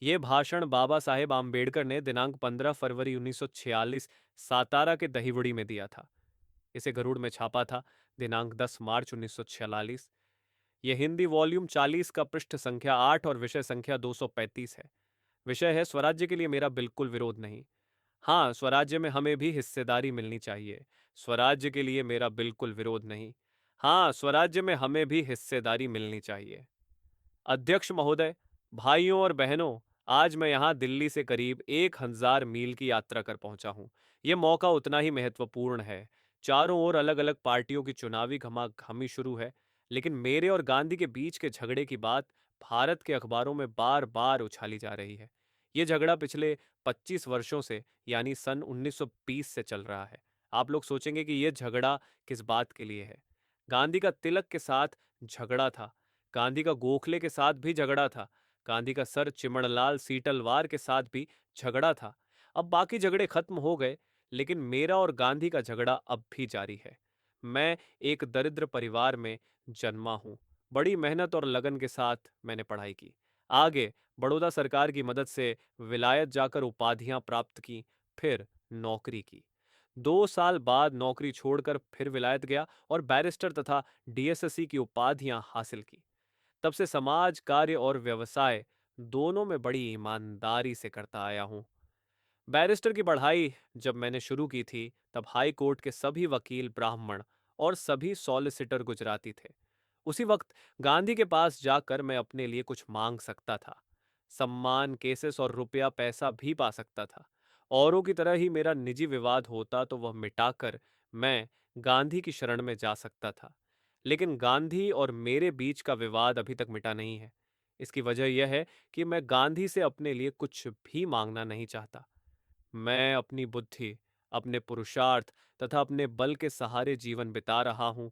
ये भाषण बाबा साहेब आम्बेडकर ने दिनांक 15 फरवरी 1946 सातारा के दहीवड़ी में दिया था। इसे गरुड़ में छापा था दिनांक 10 मार्च 1946। यह हिंदी वॉल्यूम 40 का पृष्ठ संख्या 8 और विषय संख्या 235 है। विषय है स्वराज्य के लिए मेरा बिल्कुल विरोध नहीं। हाँ, स्वराज्य में हमें भी हिस्सेदारी मिलनी चाहिए। स्वराज्य के लिए मेरा बिल्कुल विरोध नहीं। हाँ, स्वराज्य में हमें भी हिस्सेदारी मिलनी चाहिए। अध्यक्ष महोदय, भाइयों और बहनों, आज मैं यहाँ दिल्ली से करीब 1000 मील की यात्रा कर पहुंचा हूँ। ये मौका उतना ही महत्वपूर्ण है। चारों ओर अलग अलग पार्टियों की चुनावी घमाघमी शुरू है, लेकिन मेरे और गांधी के बीच के झगड़े की बात भारत के अखबारों में बार बार उछाली जा रही है। ये झगड़ा पिछले 25 वर्षों से यानी सन 1920 से चल रहा है। आप लोग सोचेंगे कि यह झगड़ा किस बात के लिए है। गांधी का तिलक के साथ झगड़ा था। गांधी का गोखले के साथ भी झगड़ा था। गांधी का सर चिमणलाल सीटलवार के साथ भी झगड़ा था। अब बाकी झगड़े खत्म हो गए, लेकिन मेरा और गांधी का झगड़ा अब भी जारी है। मैं एक दरिद्र परिवार में जन्मा हूं। बड़ी मेहनत और लगन के साथ मैंने पढ़ाई की। आगे बड़ौदा सरकार की मदद से विलायत जाकर उपाधियां प्राप्त की, फिर नौकरी की। 2 साल बाद नौकरी छोड़कर फिर विलायत गया और बैरिस्टर तथा डीएसएससी की उपाधियां हासिल की। तब से समाज कार्य और व्यवसाय दोनों में बड़ी ईमानदारी से करता आया हूं। बैरिस्टर की पढ़ाई जब मैंने शुरू की थी, तब हाई कोर्ट के सभी वकील ब्राह्मण और सभी सॉलिसिटर गुजराती थे। उसी वक्त गांधी के पास जाकर मैं अपने लिए कुछ मांग सकता था। सम्मान, केसेस और रुपया पैसा भी पा सकता था। औरों की तरह ही मेरा निजी विवाद होता तो वह मिटाकर मैं गांधी की शरण में जा सकता था। लेकिन गांधी और मेरे बीच का विवाद अभी तक मिटा नहीं है। इसकी वजह यह है कि मैं गांधी से अपने लिए कुछ भी मांगना नहीं चाहता। मैं अपनी बुद्धि, अपने पुरुषार्थ तथा अपने बल के सहारे जीवन बिता रहा हूं।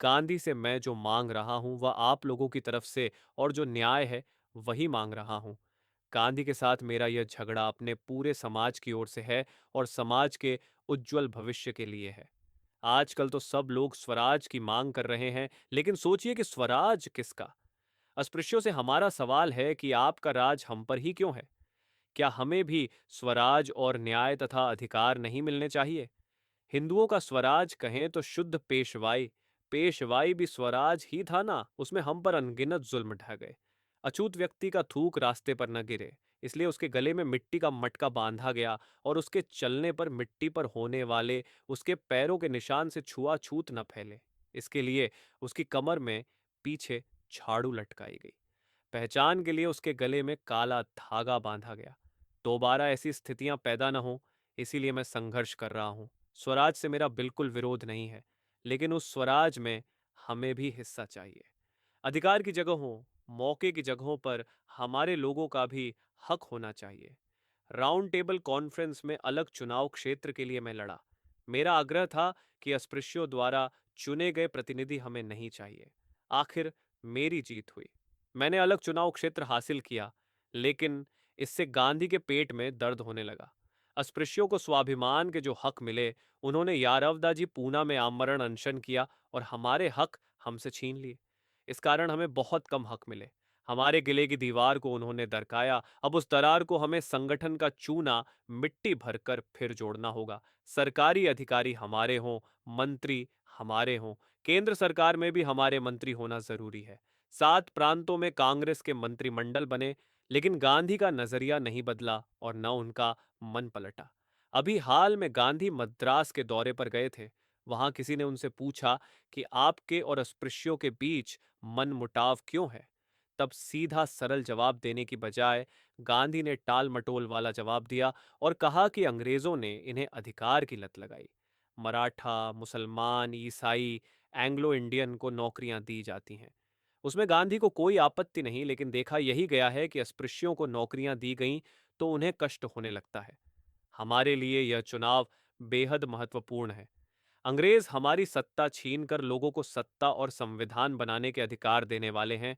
गांधी से मैं जो मांग रहा हूं वह आप लोगों की तरफ से और जो न्याय है वही मांग रहा हूं। गांधी के साथ मेरा यह झगड़ा अपने पूरे समाज की ओर से है और समाज के उज्जवल भविष्य के लिए है। आजकल तो सब लोग स्वराज की मांग कर रहे हैं, लेकिन सोचिए कि स्वराज किसका? अस्पृश्यों से हमारा सवाल है कि आपका राज हम पर ही क्यों है? क्या हमें भी स्वराज और न्याय तथा अधिकार नहीं मिलने चाहिए? हिंदुओं का स्वराज कहें तो शुद्ध पेशवाई। पेशवाई भी स्वराज ही था ना, उसमें हम पर अनगिनत जुल्म ढह गए। अछूत व्यक्ति का थूक रास्ते पर न गिरे, इसलिए उसके गले में मिट्टी का मटका बांधा गया और उसके चलने पर मिट्टी पर होने वाले उसके पैरों के निशान से छुआछूत न फैले। इसके लिए उसकी कमर में पीछे झाड़ू लटकाई गई। पहचान के लिए उसके गले में काला धागा बांधा गया। दोबारा ऐसी स्थितियां पैदा न हो, इसीलिए मैं संघर्ष कर रहा हूं। स्वराज से मेरा बिल्कुल विरोध नहीं है, लेकिन उस स्वराज में हमें भी हिस्सा चाहिए। अधिकार की जगहों, मौके की जगहों पर हमारे लोगों का भी हक होना चाहिए। राउंड टेबल कॉन्फ्रेंस में अलग चुनाव क्षेत्र के लिए मैं लड़ा। मेरा आग्रह था कि अस्पृश्यों द्वारा चुने गए प्रतिनिधि हमें नहीं चाहिए। आखिर मेरी जीत हुई। मैंने अलग चुनाव क्षेत्र हासिल किया, लेकिन इससे गांधी के पेट में दर्द होने लगा। अस्पृश्यों को स्वाभिमान के जो हक मिले, उन्होंने यारवदाजी पूना में आमरण अनशन किया और हमारे हक हमसे छीन लिए। इस कारण हमें बहुत कम हक मिले। हमारे किले की दीवार को उन्होंने दरकाया। अब उस दरार को हमें संगठन का चूना मिट्टी भरकर फिर जोड़ना होगा। सरकारी अधिकारी हमारे हों, मंत्री हमारे हों, केंद्र सरकार में भी हमारे मंत्री होना जरूरी है। 7 प्रांतों में कांग्रेस के मंत्रिमंडल बने, लेकिन गांधी का नजरिया नहीं बदला और न उनका मन पलटा। अभी हाल में गांधी मद्रास के दौरे पर गए थे। वहां किसी ने उनसे पूछा कि आपके और अस्पृश्यों के बीच मन मुटाव क्यों है? तब सीधा सरल जवाब देने की बजाय गांधी ने टाल मटोल वाला जवाब दिया और कहा कि अंग्रेजों ने इन्हें अधिकार की लत लगाई। मराठा, मुसलमान, ईसाई, एंग्लो इंडियन को नौकरियां दी जाती हैं। उसमें गांधी को कोई आपत्ति नहीं, लेकिन देखा यही गया है कि अस्पृश्यों को नौकरियां दी गईं तो उन्हें कष्ट होने लगता है। हमारे लिए यह चुनाव बेहद महत्वपूर्ण है। अंग्रेज हमारी सत्ता छीनकर लोगों को सत्ता और संविधान बनाने के अधिकार देने वाले हैं।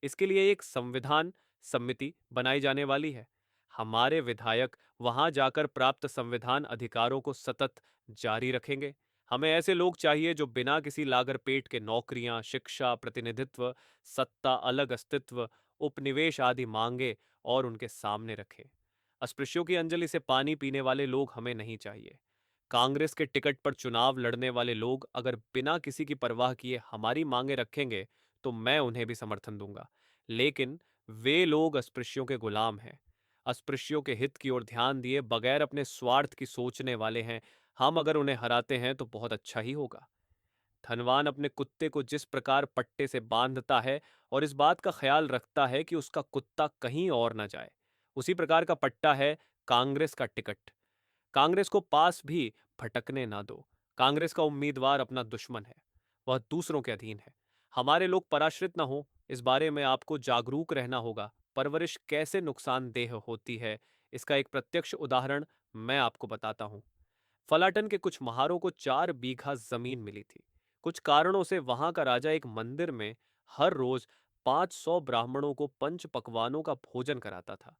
इसके लिए एक संविधान समिति बनाई जाने वाली है। हमारे विधायक वहां जाकर प्राप्त संविधान अधिकारों को सतत जारी रखेंगे। हमें ऐसे लोग चाहिए जो बिना किसी लागरपेट के नौकरियां, शिक्षा, प्रतिनिधित्व, सत्ता, अलग अस्तित्व, उपनिवेश आदि मांगे और उनके सामने रखें। अस्पृश्यों की अंजलि से पानी पीने वाले लोग हमें नहीं चाहिए। कांग्रेस के टिकट पर चुनाव लड़ने वाले लोग अगर बिना किसी की परवाह किए हमारी मांगे रखेंगे तो मैं उन्हें भी समर्थन दूंगा। लेकिन वे लोग अस्पृश्यों के गुलाम हैं, अस्पृश्यों के हित की ओर ध्यान दिए बगैर अपने स्वार्थ की सोचने वाले हैं। हम अगर उन्हें हराते हैं तो बहुत अच्छा ही होगा। धनवान अपने कुत्ते को जिस प्रकार पट्टे से बांधता है और इस बात का ख्याल रखता है कि उसका कुत्ता कहीं और न जाए, उसी प्रकार का पट्टा है कांग्रेस का टिकट। कांग्रेस को पास भी भटकने ना दो। कांग्रेस का उम्मीदवार अपना दुश्मन है, वह दूसरों के अधीन है। हमारे लोग पराश्रित ना हो, इस बारे में आपको जागरूक रहना होगा। परवरिश कैसे नुकसानदेह होती है, इसका एक प्रत्यक्ष उदाहरण मैं आपको बताता हूं। फलाटन के कुछ महारों को 4 बीघा जमीन मिली थी। कुछ कारणों से वहां का राजा एक मंदिर में हर रोज 500 ब्राह्मणों को पंच पकवानों का भोजन कराता था।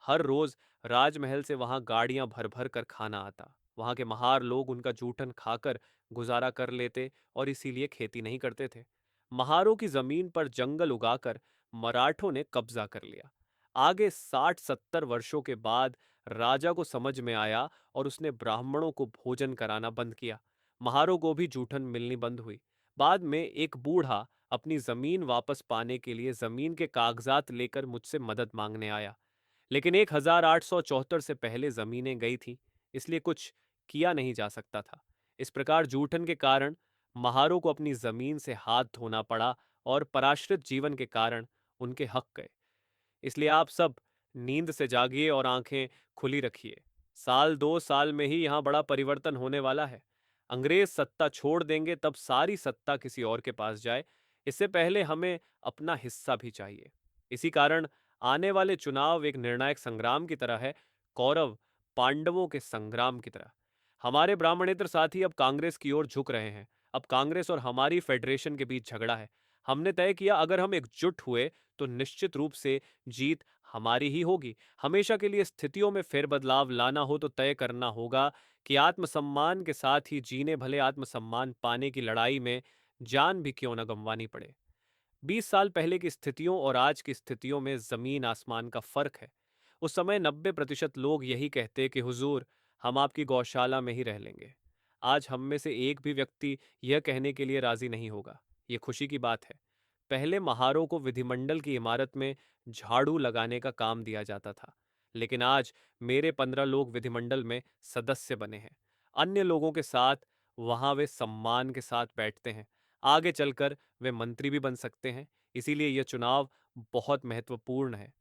हर रोज राजमहल से वहां गाड़ियां भर भर कर खाना आता। वहां के महार लोग उनका जूठन खाकर गुजारा कर लेते और इसीलिए खेती नहीं करते थे। महारों की जमीन पर जंगल उगाकर मराठों ने कब्जा कर लिया। आगे 60-70 वर्षों के बाद राजा को समझ में आया और उसने ब्राह्मणों को भोजन कराना बंद किया। महारों को भी जूठन मिलनी बंद हुई। बाद में एक बूढ़ा अपनी जमीन वापस पाने के लिए जमीन के कागजात लेकर मुझसे मदद मांगने आया। लेकिन 1874 से पहले जमीनें गई थीं, इसलिए कुछ किया नहीं जा सकता था। इस प्रकार जूठन के कारण महारों को अपनी जमीन से हाथ धोना पड़ा और पराश्रित जीवन के कारण उनके हक गए। इसलिए आप सब नींद से जागिए और आंखें खुली रखिए। 1-2 साल में ही यहां बड़ा परिवर्तन होने वाला है। अंग्रेज सत्ता छोड़ देंगे तब सारी सत्ता किसी और के पास जाए। इससे पहले हमें अपना हिस्सा भी चाहिए। इसी कारण आने वाले चुनाव एक निर्णायक संग्राम की तरह है, कौरव पांडवों के संग्राम की तरह। हमारे ब्राह्मणेतर साथी अब कांग्रेस की ओर झुक रहे हैं। अब कांग्रेस और हमारी फेडरेशन के बीच झगड़ा है। हमने तय किया अगर हम एकजुट हुए तो निश्चित रूप से जीत हमारी ही होगी। हमेशा के लिए स्थितियों में फेरबदलाव लाना हो तो तय करना होगा कि आत्मसम्मान के साथ ही जीने भले आत्मसम्मान पाने की लड़ाई में जान भी क्यों न गंवानी पड़े। 20 साल पहले की स्थितियों और आज की स्थितियों में जमीन आसमान का फर्क है। उस समय 90% लोग यही कहते कि हुजूर, हम आपकी गौशाला में ही रह लेंगे। आज हम में से एक भी व्यक्ति यह कहने के लिए राजी नहीं होगा। ये खुशी की बात है। पहले महारों को विधिमंडल की इमारत में झाड़ू लगाने का काम दिया जाता था, लेकिन आज मेरे 15 लोग विधिमंडल में सदस्य बने हैं। अन्य लोगों के साथ वहां वे सम्मान के साथ बैठते हैं। आगे चलकर वे मंत्री भी बन सकते हैं। इसीलिए यह चुनाव बहुत महत्वपूर्ण है।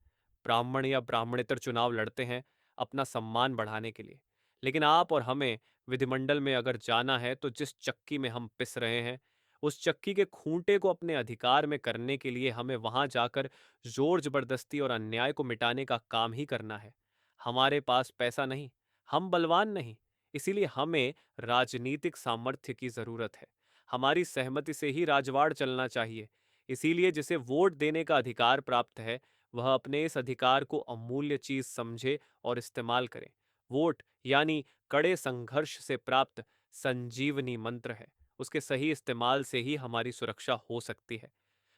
ब्राह्मण या ब्राह्मणेतर चुनाव लड़ते हैं अपना सम्मान बढ़ाने के लिए। लेकिन आप और हमें विधिमंडल में अगर जाना है तो जिस चक्की में हम पिस रहे हैं, उस चक्की के खूंटे को अपने अधिकार में करने के लिए हमें वहां जाकर जोर जबरदस्ती और अन्याय को मिटाने का काम ही करना है। हमारे पास पैसा नहीं, हम बलवान नहीं, इसीलिए हमें राजनीतिक सामर्थ्य की जरूरत है। हमारी सहमति से ही राजवाड़ चलना चाहिए। इसीलिए जिसे वोट देने का अधिकार प्राप्त है, वह अपने इस अधिकार को अमूल्य चीज समझे और इस्तेमाल करे। वोट यानी कड़े संघर्ष से प्राप्त संजीवनी मंत्र है। उसके सही इस्तेमाल से ही हमारी सुरक्षा हो सकती है।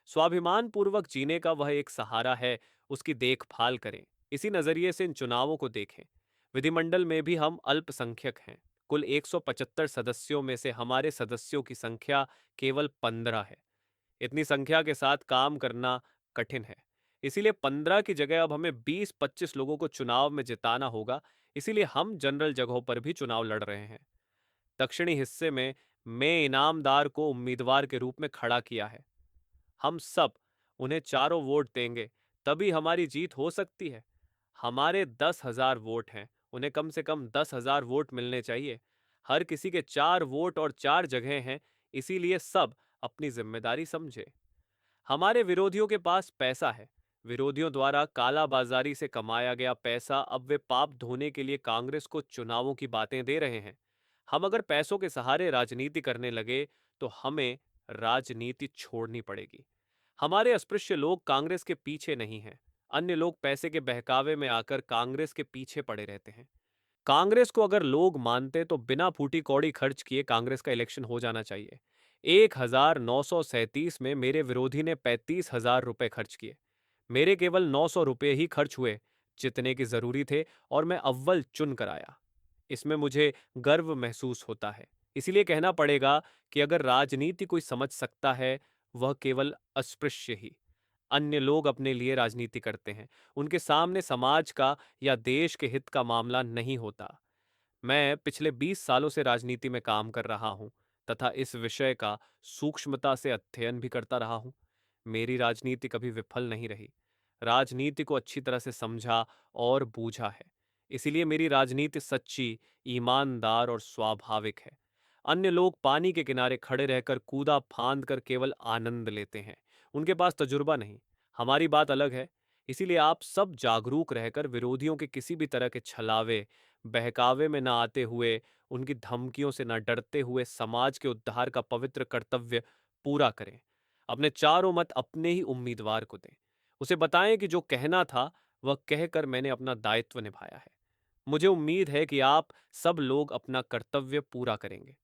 स्वाभिमान पूर्वक जीने का वह एक सहारा है, उसकी देखभाल करें। इसी नजरिए से इन चुनावों को देखें। विधिमंडल में भी हम अल्पसंख्यक हैं। कुल 175 सदस्यों में से हमारे सदस्यों की संख्या केवल 15 है। इतनी संख्या के साथ काम करना कठिन है। इसीलिए 15 की जगह अब हमें 20-25 लोगों को चुनाव में जिताना होगा। इसीलिए हम जनरल जगहों पर भी चुनाव लड़ रहे हैं। दक्षिणी हिस्से में मैं इनामदार को उम्मीदवार के रूप में खड़ा किया है। हम सब उन्हें चारों वोट देंगे, तभी हमारी जीत हो सकती है। हमारे 10,000 वोट हैं, उन्हें कम से कम 10,000 वोट मिलने चाहिए। हर किसी के 4 वोट और 4 जगह हैं, इसीलिए सब अपनी जिम्मेदारी समझे। हमारे विरोधियों के पास पैसा है। विरोधियों द्वारा काला बाजारी से कमाया गया पैसा अब वे पाप धोने के लिए कांग्रेस को चुनावों की बातें दे रहे हैं। हम अगर पैसों के सहारे राजनीति करने लगे तो हमें राजनीति छोड़नी पड़ेगी। हमारे अस्पृश्य लोग कांग्रेस के पीछे नहीं हैं। अन्य लोग पैसे के बहकावे में आकर कांग्रेस के पीछे पड़े रहते हैं। कांग्रेस को अगर लोग मानते तो बिना फूटी कौड़ी खर्च किए कांग्रेस का इलेक्शन हो जाना चाहिए। 1937 में मेरे विरोधी ने 35,000 रुपए खर्च किए। मेरे केवल 900 रुपए ही खर्च हुए। जितने के जरूरी थे और मैं अव्वल चुन कर आया। इसमें मुझे गर्व महसूस होता है। इसीलिए कहना पड़ेगा कि अगर राजनीति कोई समझ सकता है, वह केवल अस्पृश्य ही। अन्य लोग अपने लिए राजनीति करते हैं, उनके सामने समाज का या देश के हित का मामला नहीं होता। मैं पिछले 20 सालों से राजनीति में काम कर रहा हूं तथा इस विषय का सूक्ष्मता से अध्ययन भी करता रहा हूं। मेरी राजनीति कभी विफल नहीं रही। राजनीति को अच्छी तरह से समझा और बूझा है। इसीलिए मेरी राजनीति सच्ची, ईमानदार और स्वाभाविक है। अन्य लोग पानी के किनारे खड़े रहकर कूदा फांद कर केवल आनंद लेते हैं। उनके पास तजुर्बा नहीं। हमारी बात अलग है। इसीलिए आप सब जागरूक रहकर विरोधियों के किसी भी तरह के छलावे, बहकावे में न आते हुए, उनकी धमकियों से न डरते हुए समाज के उद्धार का पवित्र कर्तव्य पूरा करें। अपने चारों मत अपने ही उम्मीदवार को दें। उसे बताएं कि जो कहना था वह कहकर मैंने अपना दायित्व निभाया है। मुझे उम्मीद है कि आप सब लोग अपना कर्तव्य पूरा करेंगे।